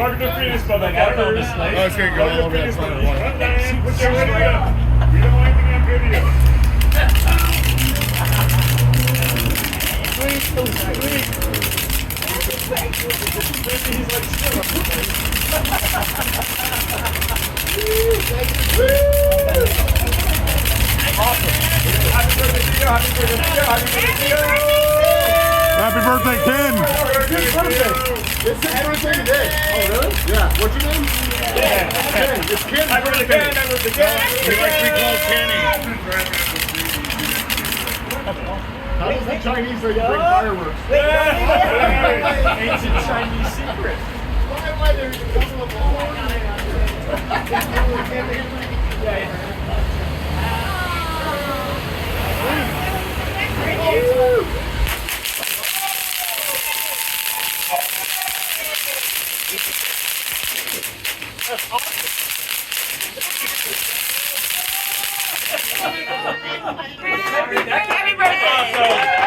Welcome to Phoenix, but like, I don't know this place. Oh, it's gonna go all over that planet. One day, put your video up. We don't want anything on video. Sweet, so sweet. He's like, awesome. Happy birthday to you, happy birthday to you, happy birthday to you. Happy birthday, Ken! It's his birthday today. Oh, really? Yeah. What's your name? Ken. Ken. It's Ken's Happy birthday, birthday. Ken. Happy birthday, Ken. He likes to be called Kenny. How does the Chinese say bring fireworks? Ancient Chinese secret. Why there's a couple of balls? Happy birthday!